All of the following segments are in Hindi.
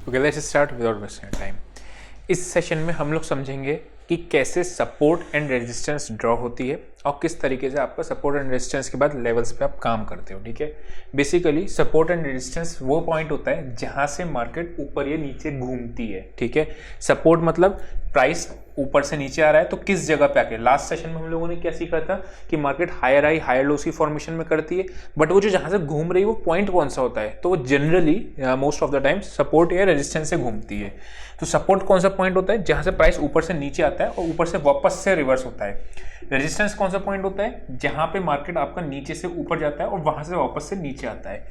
Okay, let's start without wasting time. इस सेशन में हम लोग समझेंगे कि कैसे सपोर्ट एंड रेजिस्टेंस ड्रॉ होती है और किस तरीके से आपका सपोर्ट एंड रेजिस्टेंस के बाद लेवल्स पे आप काम करते हो। ठीक है, बेसिकली सपोर्ट एंड रेजिस्टेंस वो पॉइंट होता है जहां से मार्केट ऊपर या नीचे घूमती है। ठीक है, सपोर्ट मतलब प्राइस ऊपर से नीचे आ रहा है तो किस जगह पे आके। लास्ट सेशन में हम लोगों ने क्या सीखा था कि market higher high higher lows की फॉर्मेशन में करती है, बट वो जो जहां से घूम रही है वो पॉइंट कौन सा होता है, तो वो generally most of the time support या रेजिस्टेंस से घूमती है। तो सपोर्ट कौन सा पॉइंट होता है जहां से प्राइस ऊपर से नीचे आता है और ऊपर से वापस से रिवर्स होता है। रेजिस्टेंस कौन सा पॉइंट होता है जहां पे मार्केट आपका नीचे से ऊपर जाता है और वहां से वापस से नीचे आता है,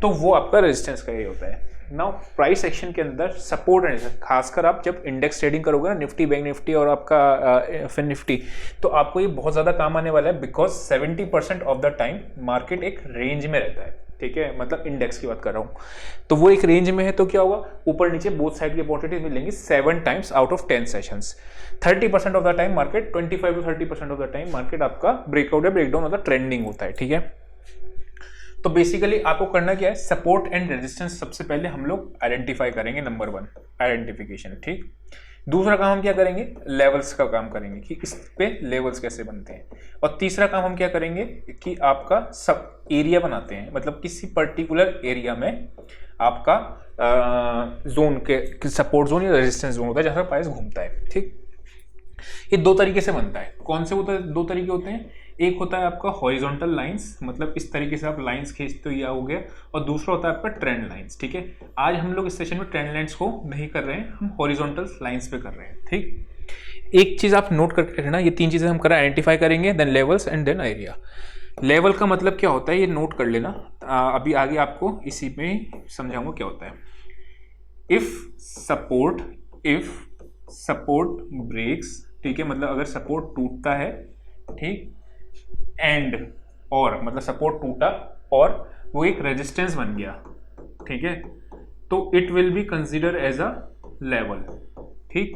तो वो आपका रेजिस्टेंस का ये होता है। नाउ प्राइस एक्शन के अंदर सपोर्ट एंड खासकर आप जब इंडेक्स ट्रेडिंग करोगे ना, निफ्टी, बैंक निफ्टी और आपका फिन निफ्टी, तो आपको ये बहुत ज़्यादा काम आने वाला है because 70% of the time market एक रेंज में रहता है। ठीक है, मतलब इंडेक्स की बात कर रहा हूँ, तो वो एक रेंज में है तो क्या होगा, ऊपर नीचे बोथ साइड की अपॉर्चुनिटीज मिलेंगी 7 times out of 10 sessions. 30% of the time market, 25 to 30% of the time market आपका ब्रेकआउट या ब्रेकडाउन मतलब ट्रेंडिंग होता है। ठीक है, तो बेसिकली आपको करना क्या है, सपोर्ट एंड रेजिस्टेंस सबसे पहले हम लोग आइडेंटिफाई करेंगे। Number 1 identification. ठीक, दूसरा काम हम क्या करेंगे, लेवल्स का काम करेंगे कि इस पे लेवल्स कैसे बनते हैं, और तीसरा काम हम क्या करेंगे कि आपका सब एरिया बनाते हैं, मतलब किसी पर्टिकुलर एरिया में आपका जोन के सपोर्ट जोन या रेजिस्टेंस जोन होता है जहां प्राइस घूमता है। ठीक, ये दो तरीके से बनता है। कौन से होता है, दो तरीके होते हैं। एक होता है आपका हॉरिजॉन्टल लाइंस, मतलब इस तरीके से आप लाइंस खींचते हो, या हो गया, और दूसरा होता है आपका ट्रेंड लाइंस। ठीक है, आज हम लोग इस सेशन में ट्रेंड लाइंस को नहीं कर रहे हैं, हम हॉरिजॉन्टल लाइंस पे कर रहे हैं। ठीक, एक चीज आप नोट करके रखना, ये 3 चीजें हम कर आइडेंटिफाई करेंगे, then levels and then area. Level का मतलब क्या होता है ये नोट कर लेना, अभी आगे आपको इसी में समझाऊंगा क्या होता है। इफ सपोर्ट ब्रेक्स, ठीक है, मतलब अगर सपोर्ट टूटता है, ठीक, एंड और मतलब सपोर्ट टूटा और वो एक रेजिस्टेंस बन गया, ठीक है, तो it will be consider as a level. ठीक,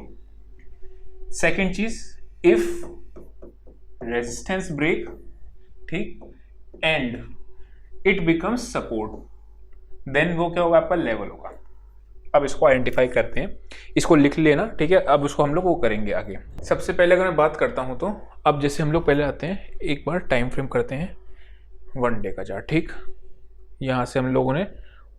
सेकेंड चीज, इफ रेजिस्टेंस ब्रेक, ठीक, and it becomes support, then वो क्या होगा, आपका लेवल होगा। अब इसको आइडेंटिफाई करते हैं, इसको लिख लेना। ठीक है, अब उसको हम लोग वो करेंगे आगे। सबसे पहले अगर मैं बात करता हूं तो अब जैसे हम लोग पहले आते हैं, एक बार टाइम फ्रेम करते हैं 1 डे का चार्ट। ठीक, यहाँ से हम लोगों ने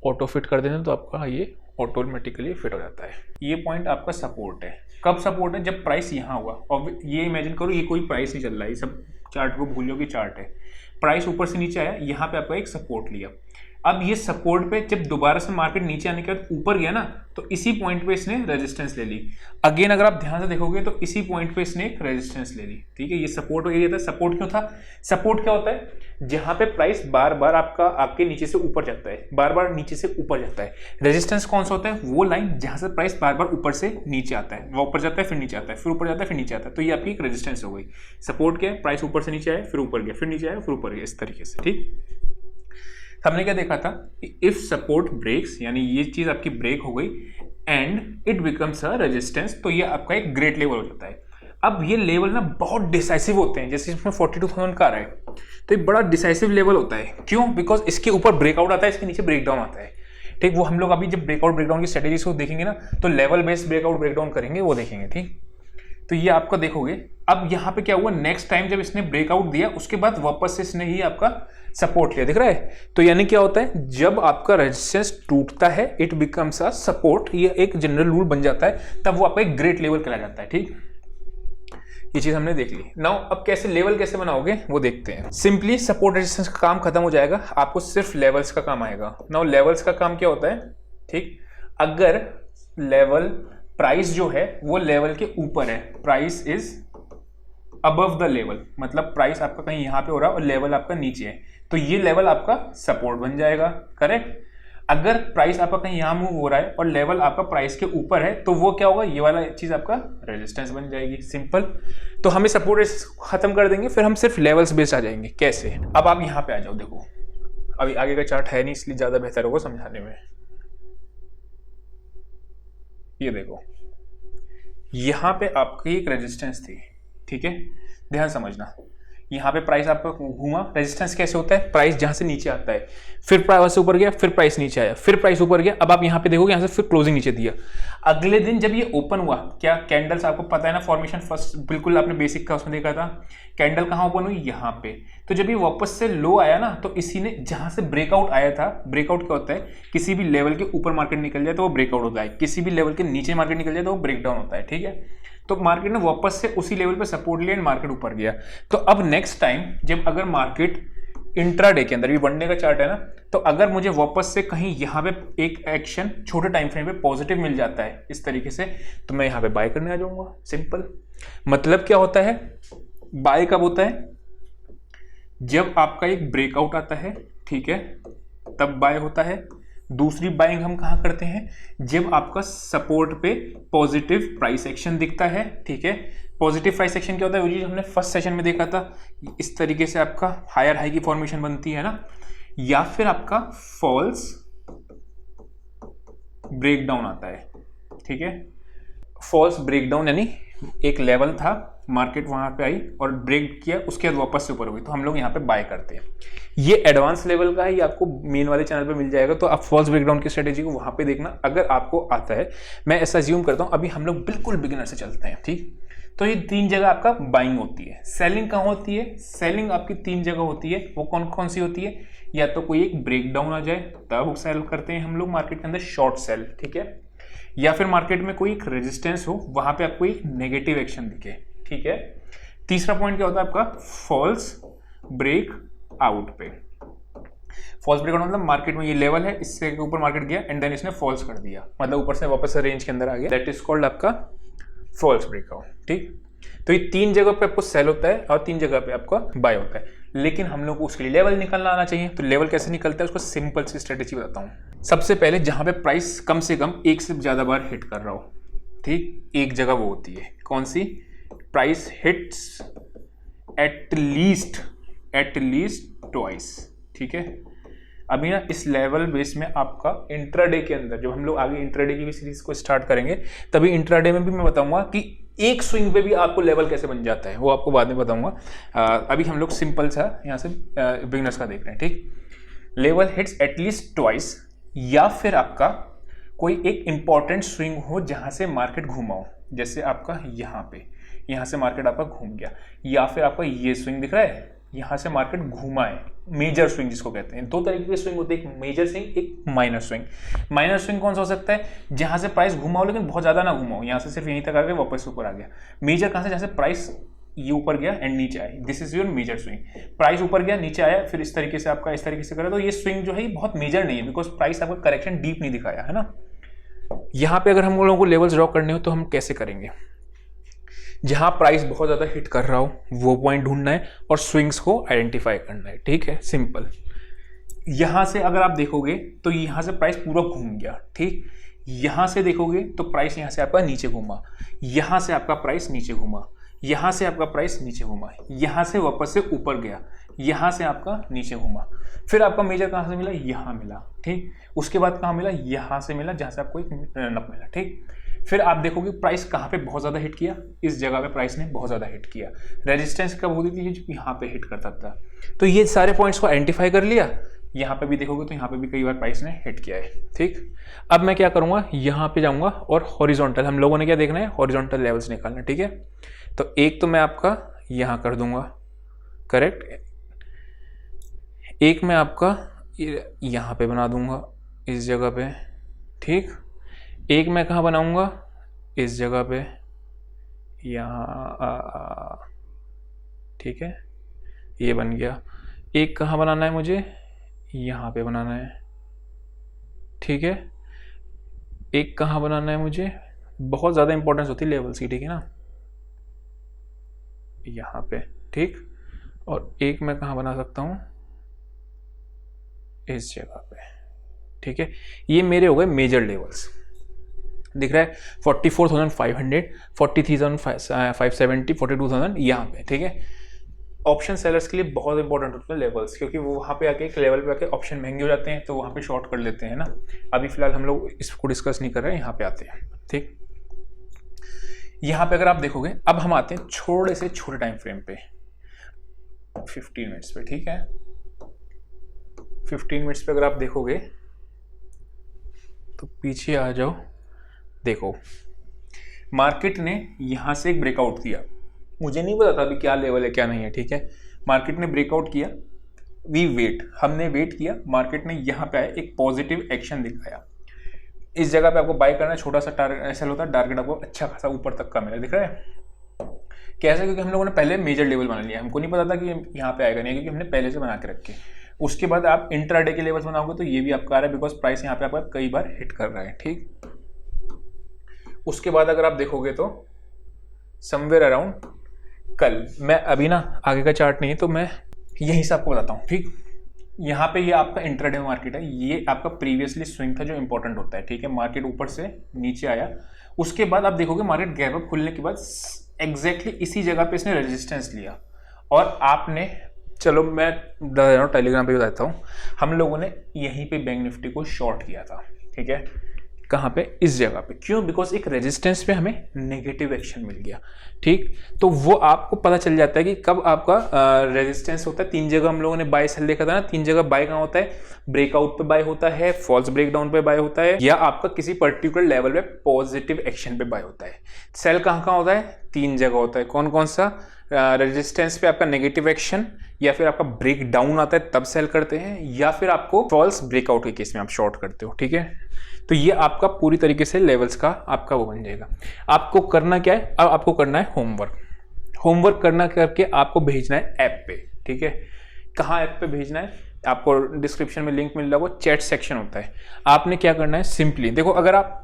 ऑटो फिट कर देना तो आपका ये ऑटोमेटिकली फिट हो जाता है। ये पॉइंट आपका सपोर्ट है। कब सपोर्ट है, जब प्राइस यहाँ हुआ, और ये इमेजिन करो ये कोई प्राइस नहीं चल रहा है, ये सब चार्ट को भूल लो कि चार्ट है। प्राइस ऊपर से नीचे आया, यहाँ पे आपका एक सपोर्ट लिया। अब ये सपोर्ट पे जब दोबारा से मार्केट नीचे आने के बाद ऊपर गया ना, तो इसी पॉइंट पे इसने रेजिस्टेंस ले ली। अगेन अगर आप ध्यान से देखोगे तो इसी पॉइंट पे इसने एक रेजिस्टेंस ले ली। ठीक है, ये सपोर्ट एरिया था। सपोर्ट क्यों था, सपोर्ट क्या होता है, जहां पे प्राइस बार बार आपका आपके नीचे से ऊपर जाता है, बार बार नीचे से ऊपर जाता है। रेजिस्टेंस कौन सा होता है, वो लाइन जहां से प्राइस बार बार ऊपर से नीचे आता है, वो ऊपर जाता है फिर नीचे आता है, फिर ऊपर जाता है फिर नीचे आता है, तो ये आपकी एक रेजिस्टेंस हो गई। सपोर्ट क्या है, प्राइस ऊपर से नीचे आया, फिर ऊपर गया, फिर नीचे आया, फिर ऊपर गया, इस तरीके से। ठीक, हमने क्या देखा था, इफ सपोर्ट ब्रेक्स, यानी ये चीज आपकी ब्रेक हो गई and it becomes a resistance, तो ये आपका एक ग्रेट लेवल हो जाता है। अब ये लेवल ना बहुत डिसाइसिव होते हैं, जैसे इसमें 42,000 का आ रहा है, तो ये बड़ा डिसाइसिव लेवल होता है। क्यों, बिकॉज इसके ऊपर ब्रेकआउट आता है, इसके नीचे ब्रेकडाउन आता है। ठीक, वो हम लोग अभी जब ब्रेकआउट ब्रेकडाउन की स्ट्रेटेजीज को देखेंगे ना, तो लेवल बेस्ड ब्रेकआउट ब्रेकडाउन करेंगे, वो देखेंगे। ठीक, तो ये आपका देखोगे। अब यहाँ पे क्या हुआ, नेक्स्ट टाइम जब इसने ब्रेकआउट दिया उसके बाद वापस से इसने ही आपका सपोर्ट लिया, दिख रहा है। तो यानी क्या होता है, जब आपका रेजिस्टेंस टूटता है, इट बिकम्स अ सपोर्ट, ये एक जनरल रूल बन जाता है, तब वो आपका एक ग्रेट लेवल कहला जाता है। ठीक, ये चीज हमने देख ली। नाउ अब कैसे लेवल कैसे बनाओगे वो देखते हैं। सिंपली सपोर्ट रेजिस्टेंस का काम खत्म हो जाएगा, आपको सिर्फ लेवल्स का काम आएगा। नाउ लेवल्स का काम क्या होता है, ठीक, अगर लेवल प्राइस जो है वो लेवल के ऊपर है, price is above the level, मतलब प्राइस आपका कहीं यहां पे हो रहा है और लेवल आपका नीचे है, तो ये लेवल आपका सपोर्ट बन जाएगा। करेक्ट, अगर प्राइस आपका कहीं यहां मूव हो रहा है और लेवल आपका प्राइस के ऊपर है, तो वो क्या होगा, ये वाला चीज आपका रेजिस्टेंस बन जाएगी। सिंपल। तो हमें सपोर्ट खत्म कर देंगे, फिर हम सिर्फ लेवल्स बेस्ड आ जाएंगे। कैसे, अब आप यहां पे आ जाओ, देखो अभी आगे का चार्ट है नहीं इसलिए ज्यादा बेहतर होगा समझाने में। ये देखो, यहां पे आपकी एक रेजिस्टेंस थी, ठीक है, ध्यान समझना। यहाँ पे प्राइस आपका घूमा, रेजिस्टेंस कैसे होता है, प्राइस जहां से नीचे आता है, फिर प्राइस ऊपर गया, फिर प्राइस नीचे आया, फिर प्राइस ऊपर गया, अब आप यहाँ पे देखोगे यहाँ से फिर क्लोजिंग नीचे दिया। अगले दिन जब ये ओपन हुआ, क्या कैंडल्स आपको पता है ना फॉर्मेशन, फर्स्ट बिल्कुल आपने बेसिक का उसमें देखा था, कैंडल कहाँ ओपन हुई, यहाँ पे। तो जब ये वापस से लो आया ना, तो इसी ने जहां से ब्रेकआउट आया था, ब्रेकआउट क्या होता है, किसी भी लेवल के ऊपर मार्केट निकल जाए तो वो ब्रेकआउट होता है, किसी भी लेवल के नीचे मार्केट निकल जाए तो वो ब्रेकडाउन होता है, ठीक है। तो मार्केट ने वापस से उसी लेवल पे सपोर्ट लिया एंड मार्केट ऊपर गया। तो अब नेक्स्ट टाइम जब अगर मार्केट इंट्राडे के अंदर, ये वन डे का चार्ट है ना, तो अगर मुझे वापस से कहीं यहाँ पे एक एक्शन छोटे टाइम फ्रेम पे पॉजिटिव मिल जाता है इस तरीके से, तो मैं यहाँ पे बाय करने आ जाऊंगा, सिंपल। मतलब क्या होता है, बाय कब होता है, जब आपका एक ब्रेकआउट आता है, ठीक है, तब बाय होता है। दूसरी बाइंग हम कहां करते हैं, जब आपका सपोर्ट पे पॉजिटिव प्राइस एक्शन दिखता है, ठीक है। पॉजिटिव प्राइस एक्शन क्या होता है, वो चीज हमने फर्स्ट सेशन में देखा था, इस तरीके से आपका हायर हाई की फॉर्मेशन बनती है ना, या फिर आपका फॉल्स ब्रेकडाउन आता है, ठीक है। फॉल्स ब्रेकडाउन यानी एक लेवल था, मार्केट वहां पे आई और ब्रेक किया, उसके बाद वापस से ऊपर हुई, तो हम लोग यहाँ पे बाय करते हैं। ये एडवांस लेवल का है, ये आपको मेन वाले चैनल पे मिल जाएगा, तो आप फॉल्स ब्रेकडाउन की स्ट्रेटेजी को वहां पे देखना अगर आपको आता है। मैं ऐसा अज्यूम करता हूं, अभी हम लोग बिल्कुल बिगिनर से चलते हैं, ठीक। तो ये तीन जगह आपका बाइंग होती है। सेलिंग कहाँ होती है, सेलिंग आपकी तीन जगह होती है, वो कौन कौन सी होती है, या तो कोई एक ब्रेकडाउन आ जाए तब सेल करते हैं हम लोग मार्केट के अंदर, शॉर्ट सेल, ठीक है, या फिर मार्केट में कोई एक रेजिस्टेंस हो, वहां पे आपको एक नेगेटिव एक्शन दिखे, ठीक है। तीसरा पॉइंट क्या होता है आपका, फॉल्स ब्रेक आउट पे। फॉल्स ब्रेक आउट मतलब मार्केट में ये लेवल है, इससे ऊपर मार्केट गया एंड देन इसने फॉल्स कर दिया, मतलब ऊपर से वापस से रेंज के अंदर आ गया, दैट इज कॉल्ड आपका फॉल्स ब्रेकआउट, ठीक। तो ये तीन जगह पे आपको सेल होता है और तीन जगह पे आपका बाय होता है, लेकिन हम लोग को उसके लिए लेवल निकालना आना चाहिए। तो लेवल कैसे निकलता है, उसको सिंपल सी स्ट्रेटेजी बताता हूँ। सबसे पहले जहां पे प्राइस कम से कम एक से ज्यादा बार हिट कर रहा हो, ठीक, एक जगह वो होती है कौन सी, price hits at least twice, ठीक है। अभी ना इस लेवल बेस में आपका इंट्राडे के अंदर, जब हम लोग आगे इंट्राडे की भी सीरीज को स्टार्ट करेंगे, तभी इंट्राडे में भी मैं बताऊंगा कि एक स्विंग पे भी आपको लेवल कैसे बन जाता है, वो आपको बाद में बताऊंगा। अभी हम लोग सिंपल सा यहाँ से बिगनर्स का देख रहे हैं, ठीक। लेवल हिट्स एटलीस्ट ट्वाइस, या फिर आपका कोई एक इंपॉर्टेंट स्विंग हो जहां से मार्केट घूमा हो, जैसे आपका यहाँ से मार्केट आपका घूम गया, या फिर आपका ये स्विंग दिख रहा है, यहाँ से मार्केट घूमा है, मेजर स्विंग जिसको कहते हैं। दो तरीके के स्विंग होते हैं, एक मेजर स्विंग, एक माइनर स्विंग। माइनर स्विंग कौन सा हो सकता है, जहां से प्राइस घुमा हो लेकिन बहुत ज्यादा ना घुमा हो, यहाँ से सिर्फ यहीं तक आ गया वापस ऊपर आ गया। मेजर कहां से, जहां से प्राइस ये ऊपर गया एंड नीचे आया, this is your major swing. Price ऊपर गया नीचे आया, फिर इस तरीके से आपका इस तरीके से करा, तो ये स्विंग जो है बहुत मेजर नहीं है, बिकॉज प्राइस आपका करेक्शन डीप नहीं दिखाया है ना। यहाँ पे अगर हम लोगों को लेवल्स ड्रॉ करने हो तो हम कैसे करेंगे, जहां प्राइस बहुत ज्यादा हिट कर रहा हो वो पॉइंट ढूंढना है और स्विंग्स को आइडेंटिफाई करना है, ठीक है, सिंपल। यहां से अगर आप देखोगे तो यहां से प्राइस पूरा घूम गया, ठीक। यहां से देखोगे तो प्राइस यहां से आपका नीचे घूमा, यहां से आपका प्राइस नीचे घूमा, यहां से आपका प्राइस नीचे घूमा, यहां से वापस से ऊपर गया, यहां से आपका नीचे घूमा, फिर आपका मेजर कहां से मिला, यहां मिला, ठीक। उसके बाद कहां मिला, यहां से मिला, जहां से आपको एक नप मिला, ठीक। फिर आप देखोगे प्राइस कहां पे बहुत ज्यादा हिट किया, इस जगह पे प्राइस ने बहुत ज्यादा हिट किया। रेजिस्टेंस कब होती थी, जब यहाँ पे हिट करता था। तो ये सारे पॉइंट्स को आइडेंटिफाई कर लिया, यहाँ पे भी देखोगे तो यहाँ पे भी कई बार प्राइस ने हिट किया है, ठीक। अब मैं क्या करूंगा, यहाँ पे जाऊंगा और हॉरिजॉन्टल, हम लोगों ने क्या देखना है, हॉरिजॉन्टल लेवल्स निकालना, ठीक है। तो एक तो मैं आपका यहाँ कर दूंगा, करेक्ट, एक मैं आपका यहाँ पे बना दूंगा इस जगह पे, ठीक। एक मैं कहाँ बनाऊंगा, इस जगह पे, यहाँ, ठीक है, ये बन गया। एक कहाँ बनाना है मुझे, यहाँ पे बनाना है, ठीक है। एक कहाँ बनाना है मुझे, बहुत ज़्यादा इंपॉर्टेंस होती है लेवल्स की, ठीक है ना, यहाँ पे, ठीक। और एक मैं कहाँ बना सकता हूँ, इस जगह पे, ठीक है। ये मेरे हो गए मेजर लेवल्स, दिख रहा है 44,500, 43,570, 42,000 यहाँ पे, ठीक है। ऑप्शन सेलर्स के लिए बहुत इंपॉर्टेंट होते हैं लेवल्स, क्योंकि वो वहाँ पे आके एक लेवल पे आके ऑप्शन महंगे हो जाते हैं, तो वहाँ पे शॉर्ट कर लेते हैं ना। अभी फिलहाल हम लोग इसको डिस्कस नहीं कर रहे हैं, यहाँ पे आते हैं, ठीक। यहाँ पे अगर आप देखोगे, अब हम आते हैं छोटे से छोटे टाइम फ्रेम पे। 15 मिनट्स पे, ठीक है। 15 मिनट्स पे अगर आप देखोगे तो पीछे आ जाओ, देखो मार्केट ने यहां से एक ब्रेकआउट किया, मुझे नहीं पता था अभी क्या लेवल है क्या नहीं है, ठीक है। मार्केट ने ब्रेकआउट किया, वी वेट, हमने वेट किया, मार्केट ने यहाँ पे आया, एक पॉजिटिव एक्शन दिखाया, इस जगह पे आपको बाय करना है, छोटा सा टारगेट ऐसा होता है, टारगेट आपको अच्छा खासा ऊपर तक का मिला, दिख रहा है कैसे, क्योंकि हम लोगों ने पहले मेजर लेवल बना लिया, हमको नहीं पता था कि यहाँ पे आएगा नहीं, क्योंकि हमने पहले से बना के रखे। उसके बाद आप इंट्राडे के लेवल्स बनाओगे तो ये भी आपका आ रहा है, बिकॉज प्राइस यहाँ पे आपका कई बार हिट कर रहा है, ठीक। उसके बाद अगर आप देखोगे तो समवेयर अराउंड कल, मैं अभी ना आगे का चार्ट नहीं है तो मैं यहीं से आपको बताता हूँ, ठीक। यहाँ पे ये आपका इंट्राडे मार्केट है, ये आपका प्रीवियसली स्विंग था जो इंपॉर्टेंट होता है, ठीक है। मार्केट ऊपर से नीचे आया, उसके बाद आप देखोगे मार्केट गैप अप खुलने के बाद एग्जैक्टली इसी जगह पे इसने रेजिस्टेंस लिया, और आपने, चलो मैं बता रहा हूँ टेलीग्राम पे बताता हूँ, हम लोगों ने यहीं पे बैंक निफ्टी को शॉर्ट किया था, ठीक है। कहाँ पे, इस जगह पे, क्यों, बिकॉज एक रेजिस्टेंस पे हमें नेगेटिव एक्शन मिल गया, ठीक। तो वो आपको पता चल जाता है कि कब आपका रेजिस्टेंस होता है। 3 जगह हम लोगों ने बाय सेल देखा था ना, 3 जगह बाय कहाँ होता है, ब्रेकआउट पे बाय होता है, फॉल्स ब्रेकडाउन पे बाय होता है, या आपका किसी पर्टिकुलर लेवल पे पॉजिटिव एक्शन पे बाय होता है। सेल कहाँ कहाँ होता है, 3 जगह होता है, कौन कौन सा, रेजिस्टेंस पे आपका नेगेटिव एक्शन, या फिर आपका ब्रेक डाउन आता है तब सेल करते हैं, या फिर आपको फॉल्स ब्रेकआउट के केस में आप शॉर्ट करते हो, ठीक है। तो ये आपका पूरी तरीके से लेवल्स का आपका वो बन जाएगा। आपको करना क्या है, अब आपको करना है होमवर्क करना करके आपको भेजना है ऐप पे, ठीक है। कहाँ ऐप पे भेजना है, आपको डिस्क्रिप्शन में लिंक मिल रहा है, वो चैट सेक्शन होता है। आपने क्या करना है, सिंपली देखो, अगर आप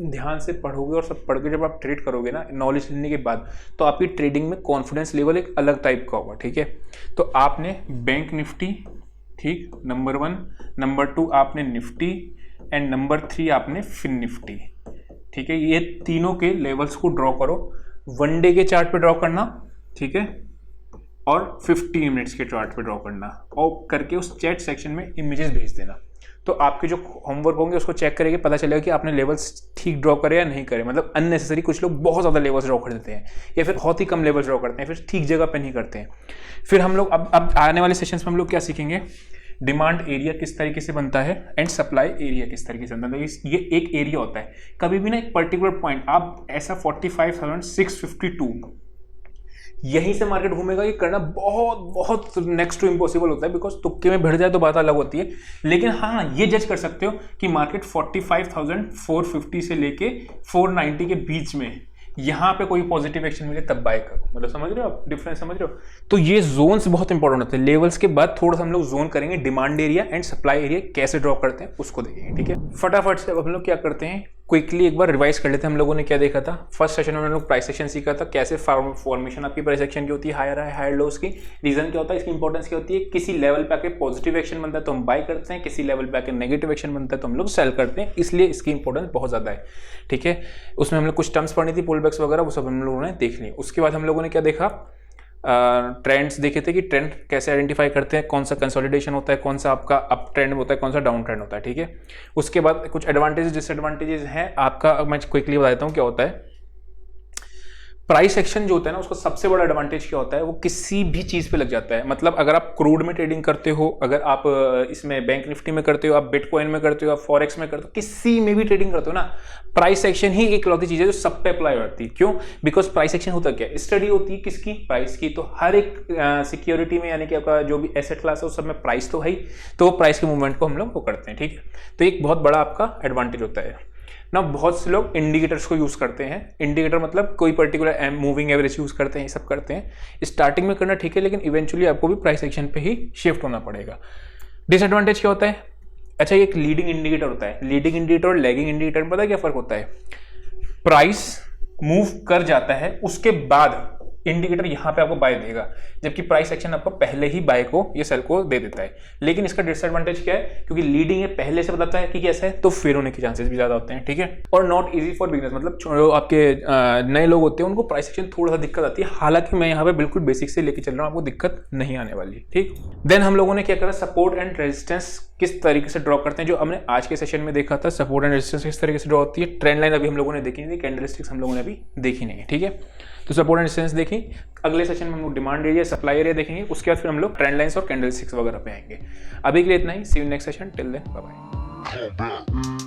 ध्यान से पढ़ोगे और सब पढ़ के जब आप ट्रेड करोगे ना, नॉलेज लेने के बाद, तो आपकी ट्रेडिंग में कॉन्फिडेंस लेवल एक अलग टाइप का होगा, ठीक है। तो आपने बैंक निफ्टी, ठीक, नंबर 1, नंबर 2 आपने निफ्टी, एंड नंबर 3 आपने फिन निफ्टी, ठीक है। ये तीनों के लेवल्स को ड्रॉ करो, 1 डे के चार्ट पे ड्रॉ करना, ठीक है, और 15 मिनट्स के चार्ट पे ड्रॉ करना, और करके उस चैट सेक्शन में इमेजेस भेज देना। तो आपके जो होमवर्क होंगे उसको चेक करेंगे, पता चलेगा कि आपने लेवल्स ठीक ड्रॉ करे या नहीं करे। मतलब अननेसेसरी कुछ लोग बहुत ज़्यादा लेवल्स ड्रॉ कर देते हैं, या फिर बहुत ही कम लेवल्स ड्रॉ करते हैं, फिर ठीक जगह पे नहीं करते हैं। फिर हम लोग अब आने वाले सेशंस में हम लोग क्या सीखेंगे, डिमांड एरिया किस तरीके से बनता है एंड सप्लाई एरिया किस तरीके से बनता है। ये एक एरिया होता है, कभी भी ना एक पर्टिकुलर पॉइंट आप ऐसा 45,652 यहीं से मार्केट घूमेगा, ये करना बहुत बहुत नेक्स्ट टू इम्पॉसिबल होता है, बिकॉज तुक्के में भिड़ जाए तो बात अलग होती है। लेकिन हाँ, ये जज कर सकते हो कि मार्केट 45,450 से लेके 490 के बीच में यहाँ पे कोई पॉजिटिव एक्शन मिले तब बाय करो। मतलब समझ रहे हो आप, डिफरेंस समझ रहे हो। तो ये जोन्स बहुत इंपॉर्टेंट होते हैं। लेवल्स के बाद थोड़ा सा हम लोग जोन करेंगे, demand area and supply area कैसे ड्रॉ करते हैं उसको देखेंगे, ठीक है। फटाफट से अब हम लोग क्या करते हैं, क्विकली एक बार रिवाइज कर लेते हैं। हम लोगों ने क्या देखा था फर्स्ट सेशन में, हम लोग प्राइस एक्शन सीखा था, कैसे फॉर्मेशन आपकी प्राइस एक्शन की होती है, हायर हाई हायर लोस की, रीजन क्या होता है, इसकी इंपॉर्टेंस क्या होती है। किसी लेवल पे आके पॉजिटिव एक्शन बनता है तो हम बाय करते हैं, किसी लेवल पे आके नेगेटिव एक्शन बनता है तो हम लोग सेल करते हैं, इसलिए इसकी इंपॉर्टेंस बहुत ज़्यादा है, ठीक है। उसमें हम लोग कुछ टर्म्स पढ़नी थी, पुल बैक्स वगैरह, वो सब हम लोगों ने देख ली। उसके बाद हम लोगों ने क्या देखा, ट्रेंड्स देखे थे कि ट्रेंड कैसे आइडेंटिफाई करते हैं, कौन सा कंसोलिडेशन होता है, कौन सा आपका अप ट्रेंड होता है, कौन सा डाउन ट्रेंड होता है, ठीक है। उसके बाद कुछ एडवांटेजेस डिसएडवांटेजेस हैं आपका, मैं क्विकली बता देता हूँ क्या होता है। प्राइस एक्शन जो होता है ना, उसका सबसे बड़ा एडवांटेज क्या होता है, वो किसी भी चीज़ पे लग जाता है। मतलब अगर आप क्रूड में ट्रेडिंग करते हो, अगर आप इसमें बैंक निफ्टी में करते हो, आप बिटकॉइन में करते हो, आप फॉरेक्स में करते हो, किसी में भी ट्रेडिंग करते हो ना, प्राइस एक्शन ही एक लौती चीज़ है जो सब पे अप्लाई होती है। क्यों? बिकॉज प्राइस एक्शन होता क्या है, स्टडी होती है किसकी, प्राइस की। तो हर एक सिक्योरिटी में, यानी कि आपका जो भी एसेट क्लास है उस सब में प्राइस तो है ही, तो प्राइस के मूवमेंट को हम लोग वो करते हैं, ठीक है। तो एक बहुत बड़ा आपका एडवांटेज होता है ना। बहुत से लोग इंडिकेटर्स को यूज करते हैं। इंडिकेटर मतलब कोई पर्टिकुलर मूविंग एवरेज यूज करते हैं, ये सब करते हैं। स्टार्टिंग में करना ठीक है, लेकिन इवेंचुअली आपको भी प्राइस एक्शन पे ही शिफ्ट होना पड़ेगा। डिसएडवांटेज क्या होता है, अच्छा, ये एक लीडिंग इंडिकेटर होता है। लीडिंग इंडिकेटर और लैगिंग इंडिकेटर में पता है क्या फर्क होता है। प्राइस मूव कर जाता है, उसके बाद इंडिकेटर यहां पे आपको बाय देगा, जबकि प्राइस एक्शन आपको पहले ही बाय को या सेल को दे देता है। लेकिन इसका डिसएडवांटेज क्या है, क्योंकि लीडिंग है, पहले से बताता है कि कैसा है, तो फेल होने के चांसेस भी ज्यादा होते हैं, ठीक है। और नॉट इजी फॉर बिगिनर्स, मतलब जो आपके नए लोग होते हैं उनको प्राइस एक्शन थोड़ा सा दिक्कत आती है। हालांकि मैं यहाँ पे बिल्कुल बेसिक से लेके चल रहा हूँ, आपको दिक्कत नहीं आने वाली, ठीक। देन हम लोगों ने क्या करा, सपोर्ट एंड रेजिस्टेंस किस तरीके से ड्रॉ करते हैं, जो हमने आज के सेशन में देखा था। सपोर्ट एंड रेजिस्टेंस किस तरीके से ड्रॉ होती है। ट्रेंड लाइन अभी हम लोगों ने देखी नहीं थी, कैंडलस्टिक्स हम लोगों ने अभी देखी नहीं है, ठीक है। तो सपोर्ट एंड रेजिस्टेंस देखी। अगले सेशन में हम लोग डिमांड एरिया, सप्लाई एरिया देखेंगे, उसके बाद फिर हम लोग ट्रेंड लाइंस और कैंडल स्टिक्स वगैरह पे आएंगे। अभी के लिए इतना ही, see you next session, till then bye bye.